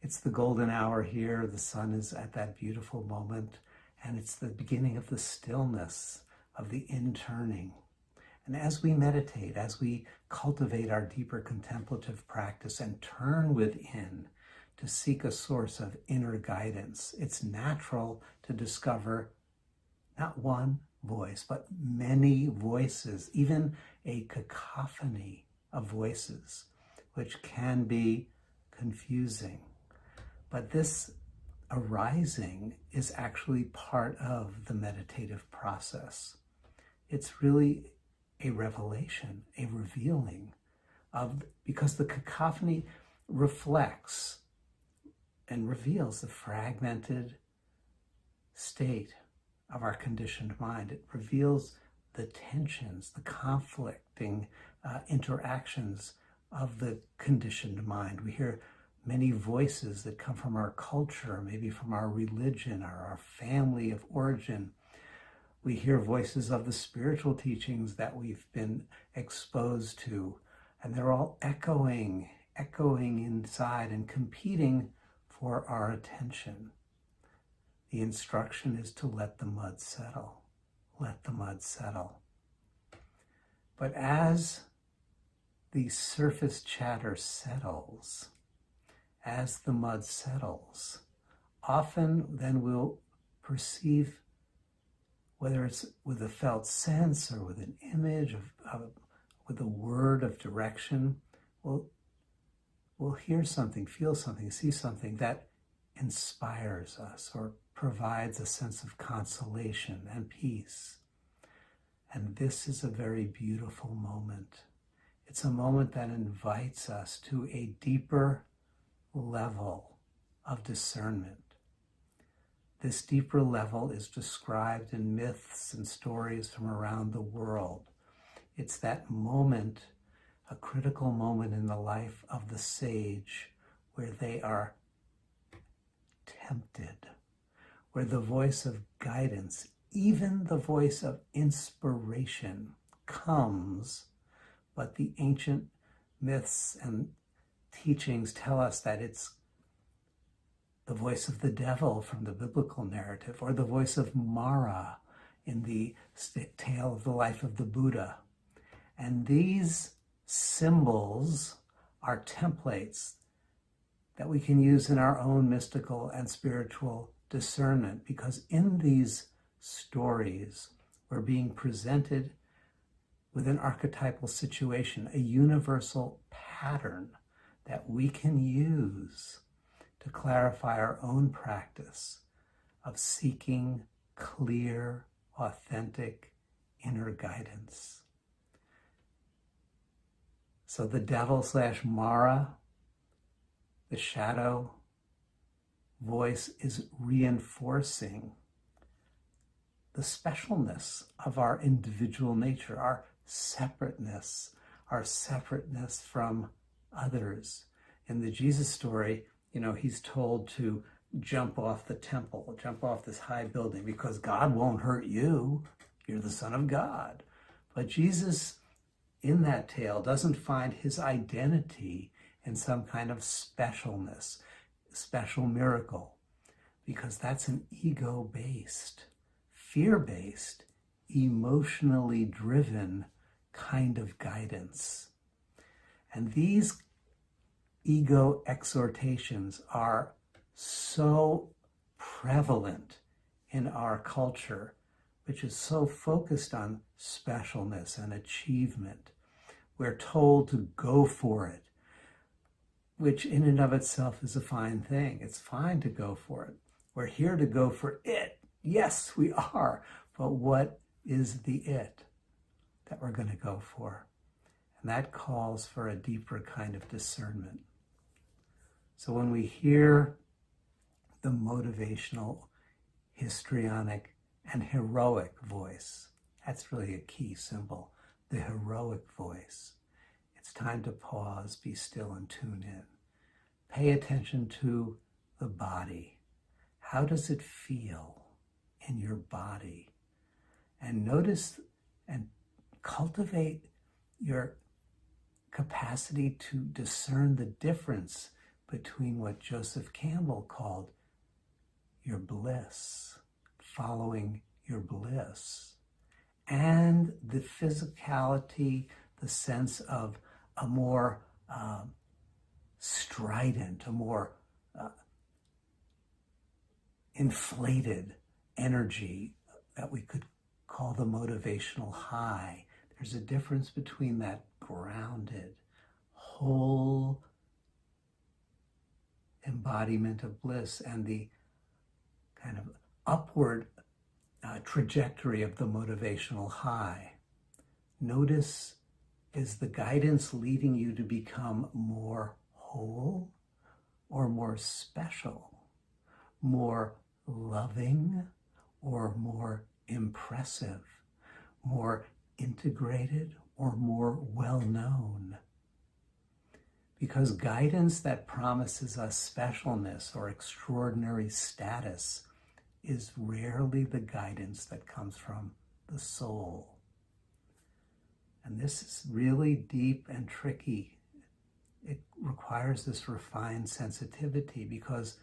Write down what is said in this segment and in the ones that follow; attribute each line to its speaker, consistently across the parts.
Speaker 1: It's the golden hour here. The sun is at that beautiful moment, and it's the beginning of the stillness, of the inturning. And as we meditate, as we cultivate our deeper contemplative practice and turn within to seek a source of inner guidance, it's natural to discover not one voice, but many voices, even a cacophony of voices, which can be confusing. But this arising is actually part of the meditative process. It's really a revelation, a revealing of, because the cacophony reflects and reveals the fragmented state of our conditioned mind. It reveals the tensions, the conflicting interactions of the conditioned mind. We hear many voices that come from our culture, maybe from our religion or our family of origin. We hear voices of the spiritual teachings that we've been exposed to, and they're all echoing inside and competing for our attention. The instruction is to let the mud settle. Let the mud settle. But as the surface chatter settles, as the mud settles, often then we'll perceive, whether it's with a felt sense or with an image, with a word of direction, we'll hear something, feel something, see something that inspires us or provides a sense of consolation and peace. And this is a very beautiful moment. It's a moment that invites us to a deeper level of discernment. This deeper level is described in myths and stories from around the world. It's that moment, a critical moment in the life of the sage, where they are tempted, where the voice of guidance, even the voice of inspiration, comes, but the ancient myths and teachings tell us that it's the voice of the devil from the biblical narrative, or the voice of Mara in the tale of the life of the Buddha. And these symbols are templates that we can use in our own mystical and spiritual discernment, because in these stories, we're being presented with an archetypal situation, a universal pattern that we can use to clarify our own practice of seeking clear, authentic inner guidance. So the devil / Mara, the shadow voice, is reinforcing the specialness of our individual nature, our separateness from others. In the Jesus story, he's told to jump off the temple, jump off this high building, because God won't hurt you. You're the Son of God. But Jesus, in that tale, doesn't find his identity in some kind of specialness, special miracle, because that's an ego-based, fear-based, emotionally driven kind of guidance. And these ego exhortations are so prevalent in our culture, which is so focused on specialness and achievement. We're told to go for it, which in and of itself is a fine thing. It's fine to go for it. We're here to go for it. Yes, we are. But what is the it that we're going to go for? And that calls for a deeper kind of discernment. So when we hear the motivational, histrionic, and heroic voice, that's really a key symbol, the heroic voice. It's time to pause, be still, and tune in. Pay attention to the body. How does it feel in your body? And notice and cultivate your capacity to discern the difference between what Joseph Campbell called your bliss, following your bliss, and the physicality, the sense of a more strident, a more inflated energy that we could call the motivational high. There's a difference between that grounded, whole embodiment of bliss and the kind of upward trajectory of the motivational high. Notice, is the guidance leading you to become more whole or more special, more loving or more impressive, more integrated or more well-known? Because guidance that promises us specialness or extraordinary status is rarely the guidance that comes from the soul. And this is really deep and tricky. It requires this refined sensitivity, because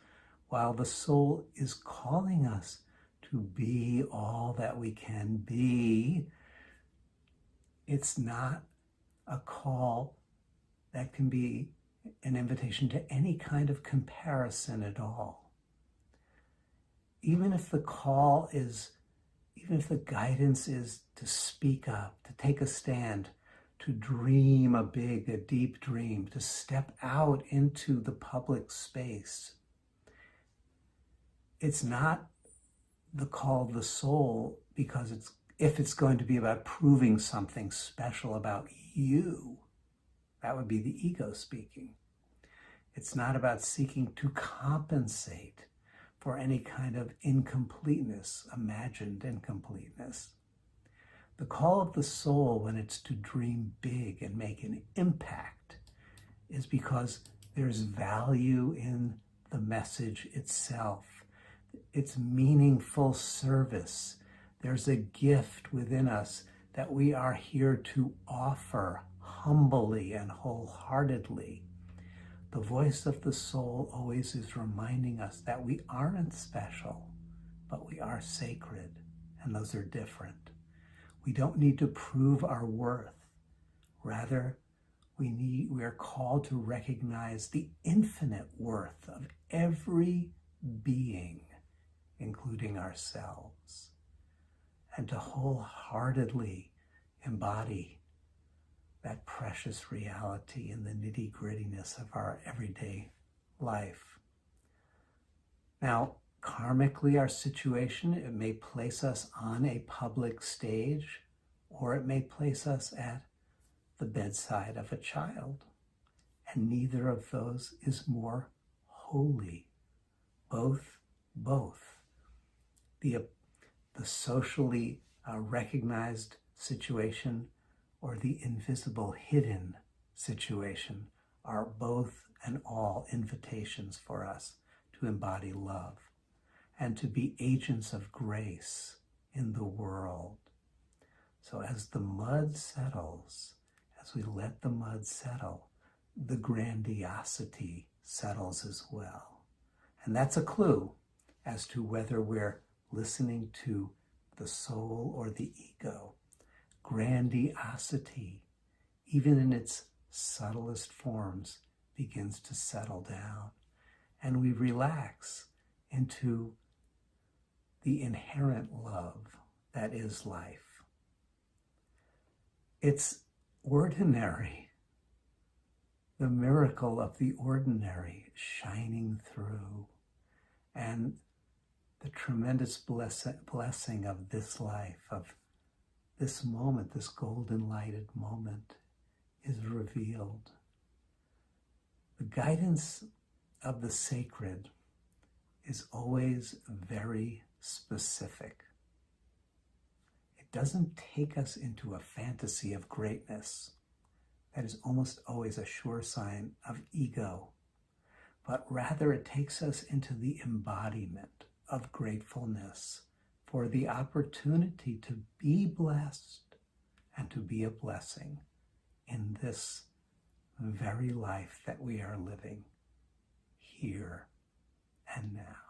Speaker 1: while the soul is calling us to be all that we can be, it's not a call that can be an invitation to any kind of comparison at all. Even if the guidance is to speak up, to take a stand, to dream a deep dream, to step out into the public space, it's not the call of the soul, because if it's going to be about proving something special about you, that would be the ego speaking. It's not about seeking to compensate for any kind of incompleteness, imagined incompleteness. The call of the soul, when it's to dream big and make an impact, is because there's value in the message itself. It's meaningful service. There's a gift within us that we are here to offer humbly and wholeheartedly. The voice of the soul always is reminding us that we aren't special, but we are sacred, and those are different. We don't need to prove our worth. Rather, we are called to recognize the infinite worth of every being, including ourselves, and to wholeheartedly embody that precious reality in the nitty-grittiness of our everyday life. Now, karmically, our situation, it may place us on a public stage, or it may place us at the bedside of a child. And neither of those is more holy. Both. The socially recognized situation or the invisible hidden situation are both and all invitations for us to embody love and to be agents of grace in the world. So as the mud settles, as we let the mud settle, the grandiosity settles as well. And that's a clue as to whether we're listening to the soul or the ego. Grandiosity, even in its subtlest forms, begins to settle down, and we relax into the inherent love that is life. It's ordinary, the miracle of the ordinary shining through, and the tremendous blessing of this life, of this moment, this golden lighted moment, is revealed. The guidance of the sacred is always very specific. It doesn't take us into a fantasy of greatness. That is almost always a sure sign of ego. But rather it takes us into the embodiment of gratefulness for the opportunity to be blessed and to be a blessing in this very life that we are living. here and now.